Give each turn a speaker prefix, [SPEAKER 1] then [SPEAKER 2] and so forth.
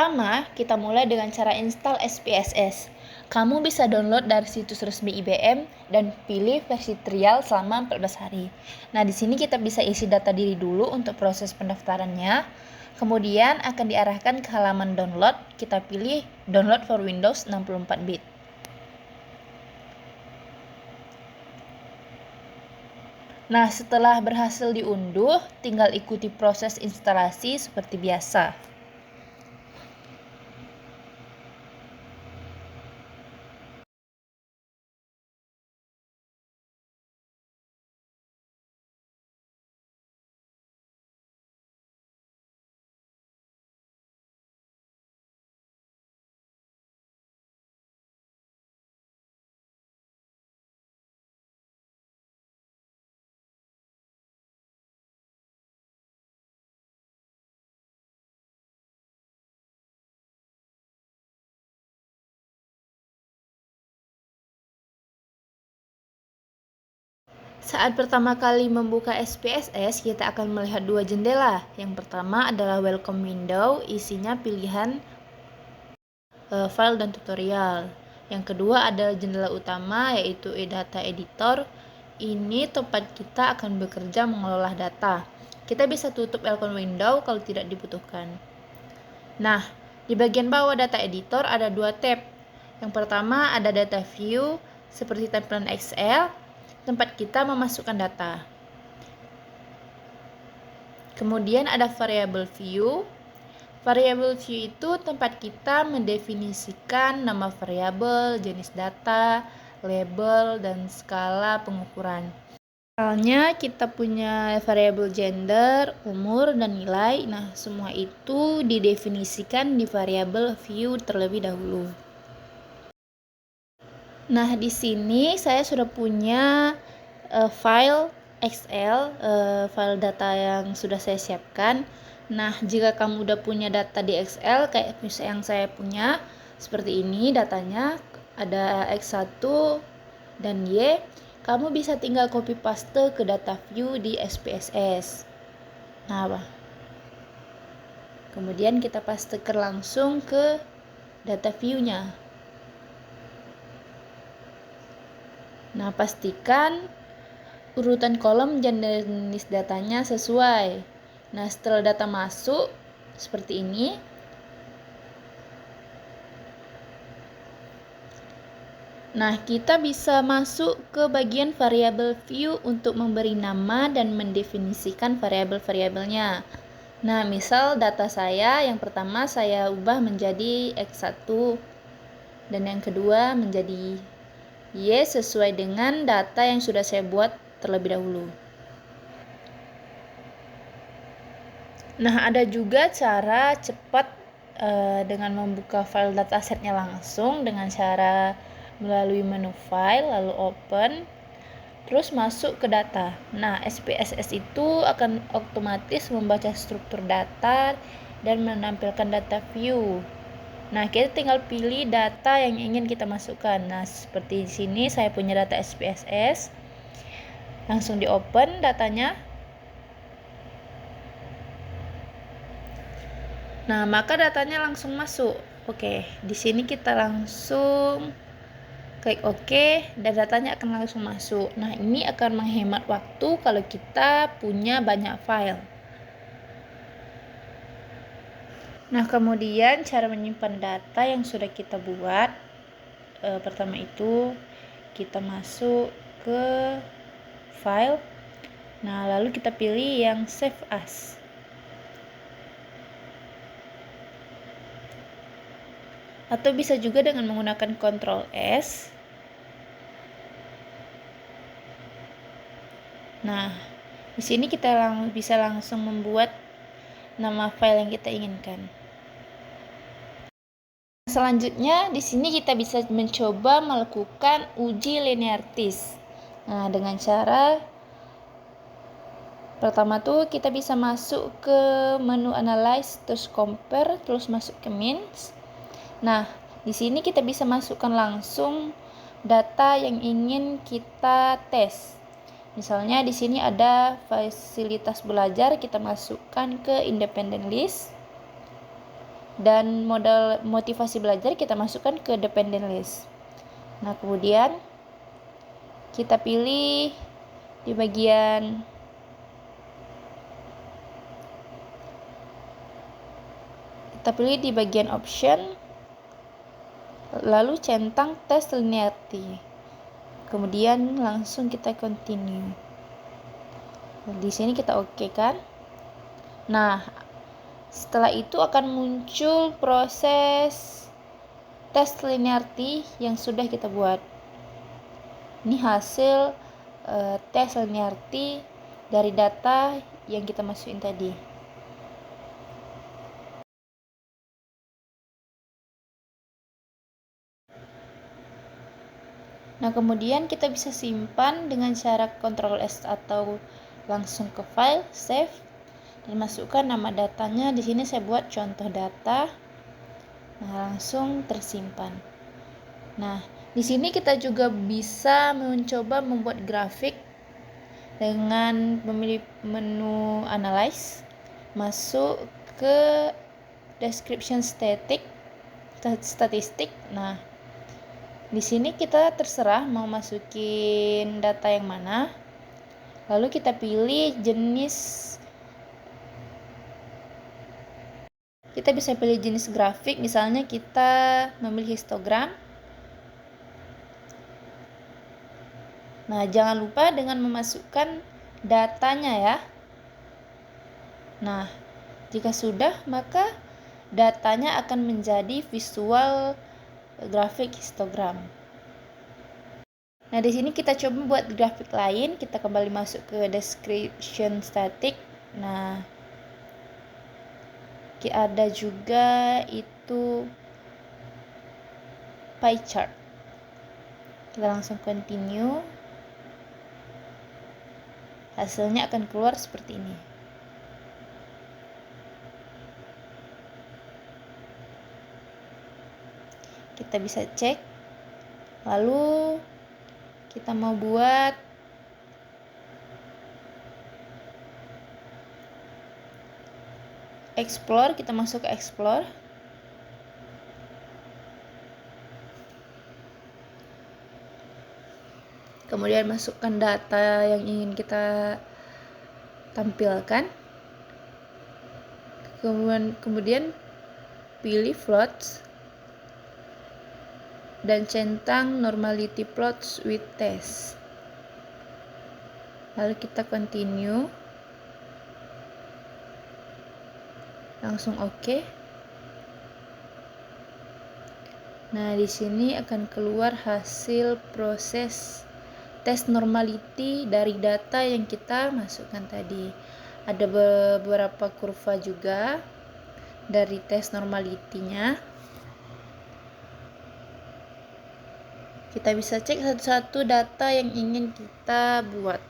[SPEAKER 1] Pertama, kita mulai dengan cara install SPSS. Kamu bisa download dari situs resmi IBM dan pilih versi trial selama 14 hari. Nah, di sini kita bisa isi data diri dulu untuk proses pendaftarannya. Kemudian akan diarahkan ke halaman download. Kita pilih download for Windows 64 bit. Nah, setelah berhasil diunduh, tinggal ikuti proses instalasi seperti biasa. Saat pertama kali membuka SPSS, kita akan melihat dua jendela. Yang pertama adalah welcome window, isinya pilihan file dan tutorial. Yang kedua adalah jendela utama, yaitu e-data editor. Ini tempat kita akan bekerja mengolah data. Kita bisa tutup welcome window kalau tidak dibutuhkan. Nah, di bagian bawah data editor ada dua tab. Yang pertama ada data view, seperti tampilan Excel, tempat kita memasukkan data. Kemudian ada variable view. Variable view itu tempat kita mendefinisikan nama variabel, jenis data, label, dan skala pengukuran. Misalnya kita punya variabel gender, umur, dan nilai. Nah, semua itu didefinisikan di variabel view terlebih dahulu. Nah, di sini saya sudah punya file Excel, file data yang sudah saya siapkan. Nah, jika kamu udah punya data di Excel kayak misalnya yang saya punya seperti ini datanya, ada X1 dan Y, kamu bisa tinggal copy paste ke data view di SPSS. Nah, kemudian kita pastekan langsung ke data view-nya. Nah, pastikan urutan kolom dan jenis datanya sesuai. Nah, setelah data masuk seperti ini, nah kita bisa masuk ke bagian variabel view untuk memberi nama dan mendefinisikan variabel-variabelnya. Nah, misal data saya yang pertama saya ubah menjadi X1 dan yang kedua menjadi Y sesuai dengan data yang sudah saya buat terlebih dahulu. Nah, ada juga cara cepat dengan membuka file datasetnya langsung dengan cara melalui menu file lalu open terus masuk ke data. Nah, SPSS itu akan otomatis membaca struktur data dan menampilkan data view. Nah, kita tinggal pilih data yang ingin kita masukkan. Nah, seperti di sini saya punya data SPSS. Langsung di open datanya. Nah, maka datanya langsung masuk. Oke, di sini kita langsung klik OK dan datanya akan langsung masuk. Nah, ini akan menghemat waktu kalau kita punya banyak file. Nah, kemudian cara menyimpan data yang sudah kita buat, pertama itu kita masuk ke file. Nah, lalu kita pilih yang save as. Atau bisa juga dengan menggunakan Ctrl S. Nah, di sini kita bisa langsung membuat nama file yang kita inginkan. Selanjutnya, di sini kita bisa mencoba melakukan uji linearities. Nah, dengan cara pertama tuh kita bisa masuk ke menu analyze, terus compare, terus masuk ke means. Nah, di sini kita bisa masukkan langsung data yang ingin kita tes. Misalnya di sini ada fasilitas belajar, kita masukkan ke independent list. dan modal motivasi belajar kita masukkan ke dependent list. Nah, kemudian kita pilih di bagian option, lalu centang tes linearity. Kemudian langsung kita continue. Di sini kita oke kan? Nah, setelah itu akan muncul proses tes linearity yang sudah kita buat. Ini hasil tes linearity dari data yang kita masukin tadi. Nah, kemudian kita bisa simpan dengan cara Ctrl S atau langsung ke file, save, dan masukkan nama datanya. Di sini saya buat contoh data. Nah, langsung tersimpan. Nah, di sini kita juga bisa mencoba membuat grafik dengan memilih menu Analyze, masuk ke Description Statistik. Nah, di sini kita terserah mau masukin data yang mana. Lalu kita pilih jenis. Kita bisa pilih jenis grafik, misalnya kita memilih histogram. Nah, jangan lupa dengan memasukkan datanya ya. Nah, jika sudah, maka datanya akan menjadi visual grafik histogram. Nah, di sini kita coba buat grafik lain. Kita kembali masuk ke description static. Nah, ada juga itu pie chart. Kita langsung continue. Hasilnya akan keluar seperti ini. Kita bisa cek. Lalu kita mau buat explore, kita masuk ke explore. Kemudian masukkan data yang ingin kita tampilkan. Kemudian pilih plots dan centang normality plots with test. Lalu kita continue. Langsung oke. Nah, di sini akan keluar hasil proses tes normality dari data yang kita masukkan tadi. Ada beberapa kurva juga dari tes normality-nya. Kita bisa cek satu-satu data yang ingin kita buat.